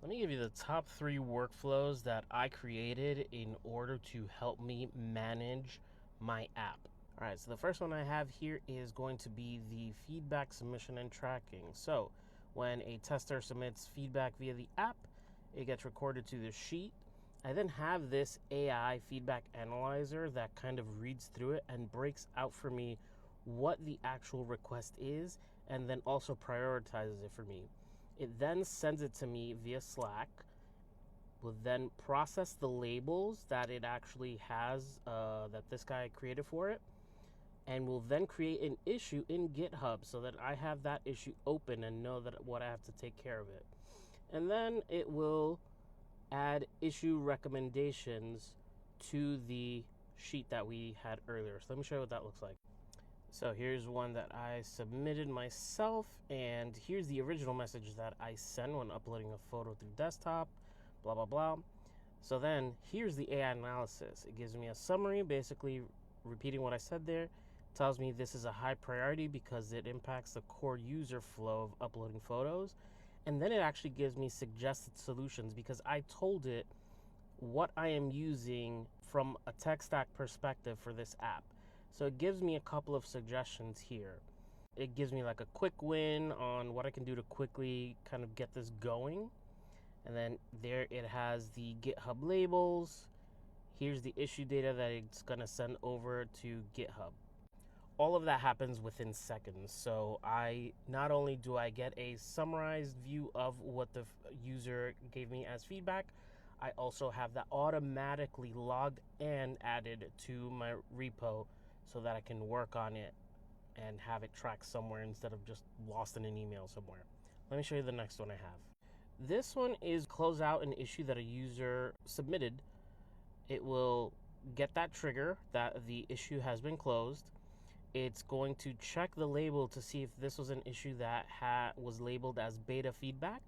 Let me give you the top 3 workflows that I created in order to help me manage my app. All right, so the first one I have here is going to be the feedback submission and tracking. So when a tester submits feedback via the app, it gets recorded to the sheet. I then have this AI feedback analyzer that kind of reads through it and breaks out for me what the actual request is, and then also prioritizes it for me. It then sends it to me via Slack. Will then process the labels that it actually has, that this guy created for it, and will then create an issue in GitHub so that I have that issue open and know that what I have to take care of it. And then it will add issue recommendations to the sheet that we had earlier. So let me show you what that looks like. So here's one that I submitted myself, and here's the original message that I send when uploading a photo through desktop, blah, blah, blah. So then here's the AI analysis. It gives me a summary, basically repeating what I said there. It tells me this is a high priority because it impacts the core user flow of uploading photos. And then it actually gives me suggested solutions because I told it what I am using from a tech stack perspective for this app. So it gives me a couple of suggestions here. It gives me like a quick win on what I can do to quickly kind of get this going. And then there it has the GitHub labels. Here's the issue data that it's going to send over to GitHub. All of that happens within seconds. So I not only do I get a summarized view of what the user gave me as feedback, I also have that automatically logged and added to my repo so that I can work on it and have it tracked somewhere instead of just lost in an email somewhere. Let me show you the next one I have. This one is close out an issue that a user submitted. It will get that trigger that the issue has been closed. It's going to check the label to see if this was an issue that was labeled as beta feedback.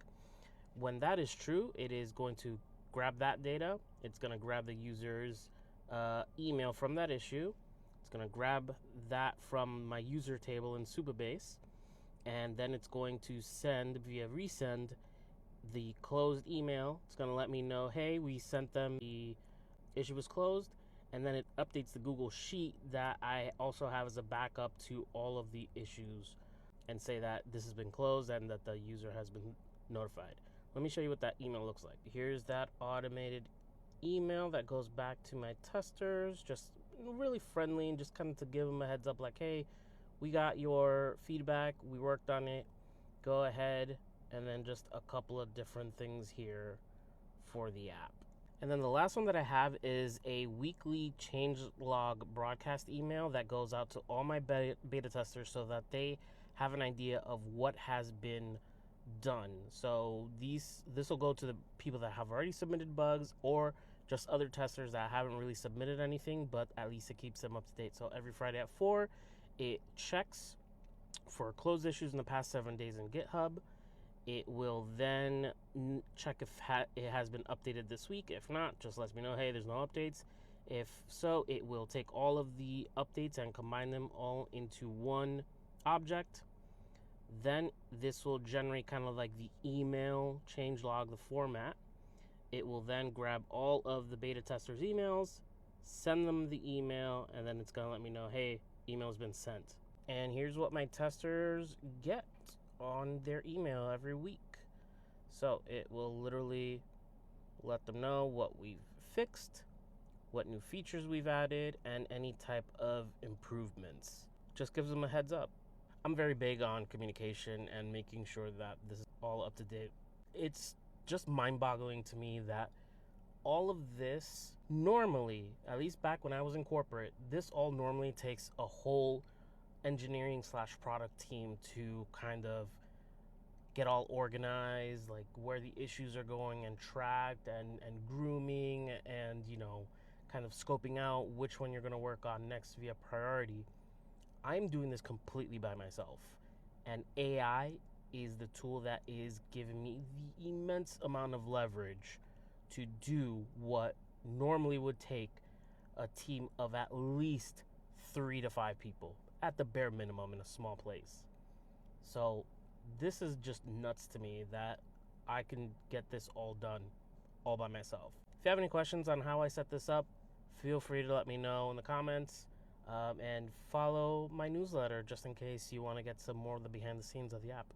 When that is true, it is going to grab that data. It's going to grab the user's email from that issue. It's going to grab that from my user table in Supabase, and then it's going to send via resend the closed email. It's going to let me know, hey, we sent them, the issue was closed, and then it updates the Google Sheet that I also have as a backup to all of the issues and say that this has been closed and that the user has been notified. Let me show you what that email looks like. Here's that automated email that goes back to my testers, just really friendly and just kind of to give them a heads up like, hey, we got your feedback, we worked on it, go ahead, and then just a couple of different things here for the app. And then the last one that I have is a weekly change log broadcast email that goes out to all my beta testers so that they have an idea of what has been done. So this will go to the people that have already submitted bugs or just other testers that haven't really submitted anything, but at least it keeps them up to date. So every Friday at 4, it checks for closed issues in the past 7 days in GitHub. It will then check if it has been updated this week. If not, just lets me know, hey, there's no updates. If so, it will take all of the updates and combine them all into one object. Then this will generate kind of like the email changelog, the format. It will then grab all of the beta testers' emails, send them the email, and then it's going to let me know, hey, email's been sent. And here's what my testers get on their email every week. So it will literally let them know what we've fixed, what new features we've added, and any type of improvements. Just gives them a heads up. I'm very big on communication and making sure that this is all up to date. It's just mind-boggling to me that all of this normally, at least back when I was in corporate, this all normally takes a whole engineering / product team to kind of get all organized, like where the issues are going and tracked and grooming and, kind of scoping out which one you're going to work on next via priority. I'm doing this completely by myself, and AI is the tool that is giving me the immense amount of leverage to do what normally would take a team of at least 3 to 5 people at the bare minimum in a small place. So this is just nuts to me that I can get this all done all by myself. If you have any questions on how I set this up, feel free to let me know in the comments, and follow my newsletter just in case you want to get some more of the behind the scenes of the app.